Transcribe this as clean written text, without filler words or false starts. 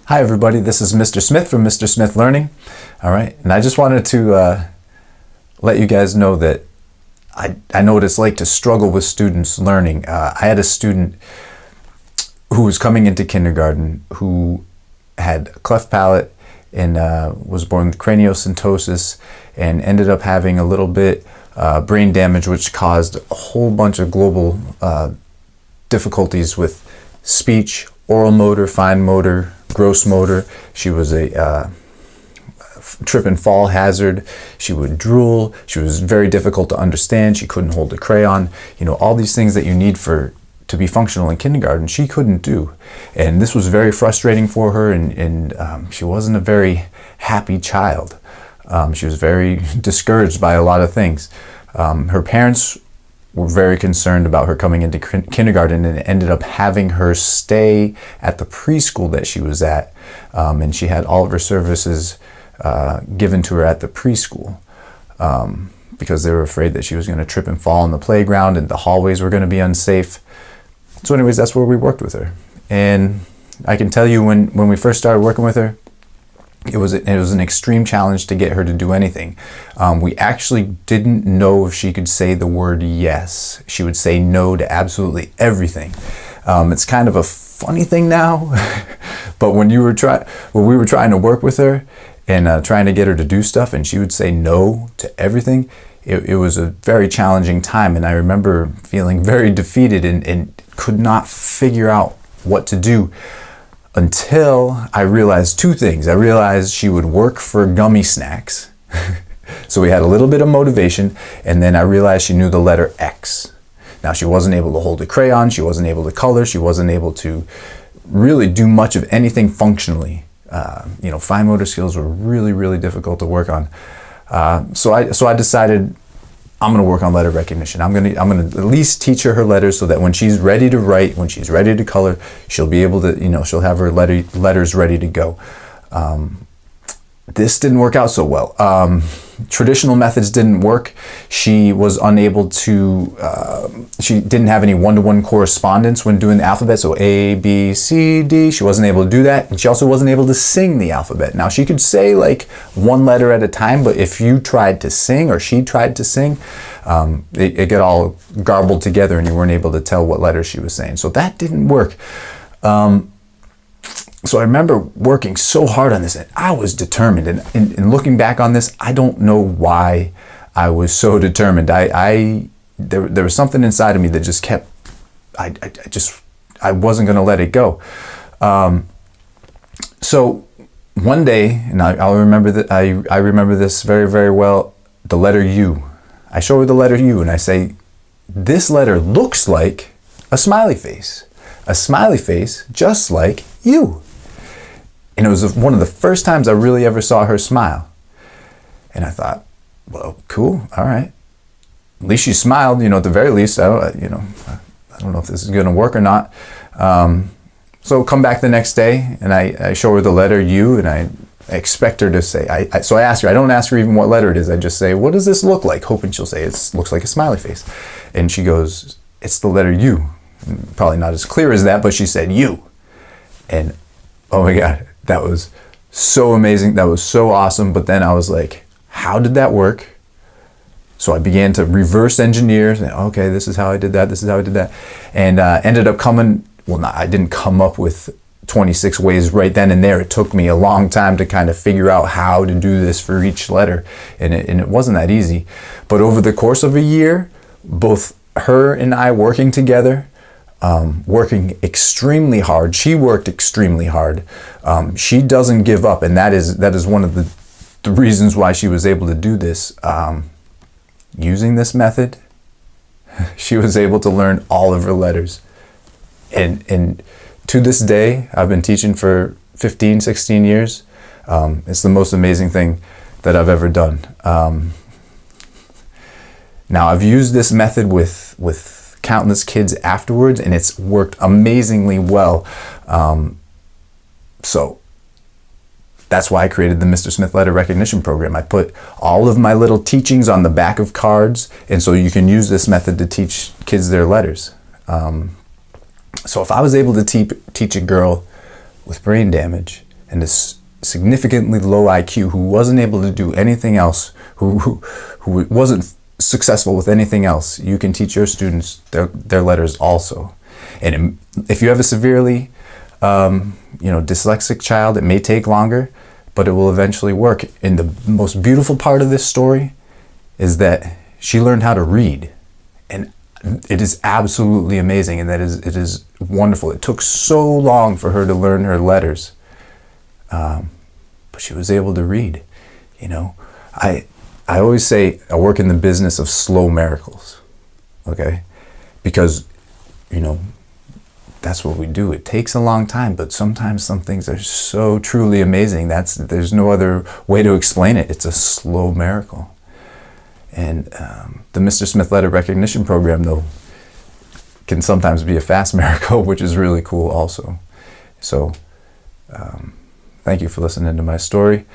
Hi everybody, this is Mr. Smith from Mr. Smith Learning. All right, and I just wanted to let you guys know that I know what it's like to struggle with students learning. I had a student who was coming into kindergarten who had a cleft palate and was born with craniosynostosis and ended up having a little bit brain damage, which caused a whole bunch of global difficulties with speech, oral motor, fine motor, gross motor. She was a trip and fall hazard. She would drool. She was very difficult to understand. She couldn't hold a crayon. You know, all these things that you need to be functional in kindergarten, she couldn't do. And this was very frustrating for her, and she wasn't a very happy child. She was very discouraged by a lot of things. Her parents were very concerned about her coming into kindergarten and ended up having her stay at the preschool that she was at. And she had all of her services given to her at the preschool because they were afraid that she was going to trip and fall on the playground and the hallways were going to be unsafe. So anyways, that's where we worked with her. And I can tell you when we first started working with her, it was an extreme challenge to get her to do anything. We actually didn't know if she could say the word yes. She would say no to absolutely everything. It's kind of a funny thing now, but when we were trying to work with her and trying to get her to do stuff, and she would say no to everything, it was a very challenging time. And I remember feeling very defeated and could not figure out what to do. Until I realized two things. I realized she would work for gummy snacks. So we had a little bit of motivation, and then I realized she knew the letter X. Now she wasn't able to hold a crayon, she wasn't able to color, she wasn't able to really do much of anything functionally. Fine motor skills were really, really difficult to work on. So I decided I'm going to work on letter recognition. I'm going to at least teach her letters so that when she's ready to write, when she's ready to color, she'll be able to, she'll have her letters ready to go. This didn't work out so well. Traditional methods didn't work. She was unable to, she didn't have any one-to-one correspondence when doing the alphabet. So A, B, C, D, she wasn't able to do that. And she also wasn't able to sing the alphabet. Now she could say like one letter at a time, but if you tried to sing or she tried to sing, it got all garbled together and you weren't able to tell what letter she was saying. So that didn't work. So I remember working so hard on this, and I was determined. And looking back on this, I don't know why I was so determined. There was something inside of me that just kept. I wasn't going to let it go. So one day, and I'll remember that. I remember this very, very well. The letter U. I show her the letter U, and I say, "This letter looks like a smiley face. A smiley face, just like you." And it was one of the first times I really ever saw her smile. And I thought, well, cool, all right. At least she smiled, at the very least. I don't know if this is going to work or not. So come back the next day, and I show her the letter U, and I expect her to say, so I ask her, I don't ask her even what letter it is. I just say, what does this look like? Hoping she'll say, it looks like a smiley face. And she goes, it's the letter U. Probably not as clear as that, but she said U. And oh my God, that was so amazing. That was so awesome. But then I was like, how did that work? So I began to reverse engineer. Okay, this is how I did that. This is how I did that. And ended up I didn't come up with 26 ways right then and there. It took me a long time to kind of figure out how to do this for each letter. And it wasn't that easy. But over the course of a year, both her and I working together, working extremely hard. She worked extremely hard. She doesn't give up, and that is one of the reasons why she was able to do this. Using this method, she was able to learn all of her letters. And to this day, I've been teaching for 15, 16 years. It's the most amazing thing that I've ever done. Now, I've used this method with countless kids afterwards, and it's worked amazingly well. So that's why I created the Mr. Smith Letter Recognition Program. I put all of my little teachings on the back of cards, and so you can use this method to teach kids their letters. So if I was able to teach a girl with brain damage and this significantly low IQ who wasn't able to do anything else, who wasn't successful with anything else, you can teach your students their letters also. And if you have a severely dyslexic child, it may take longer, but it will eventually work. And the most beautiful part of this story is that she learned how to read. And it is absolutely amazing, and it is wonderful. It took so long for her to learn her letters, but she was able to read. I always say I work in the business of slow miracles, okay? Because, that's what we do. It takes a long time, but sometimes some things are so truly amazing. There's no other way to explain it. It's a slow miracle. And the Mr. Smith Letter Recognition Program, though, can sometimes be a fast miracle, which is really cool also. So thank you for listening to my story.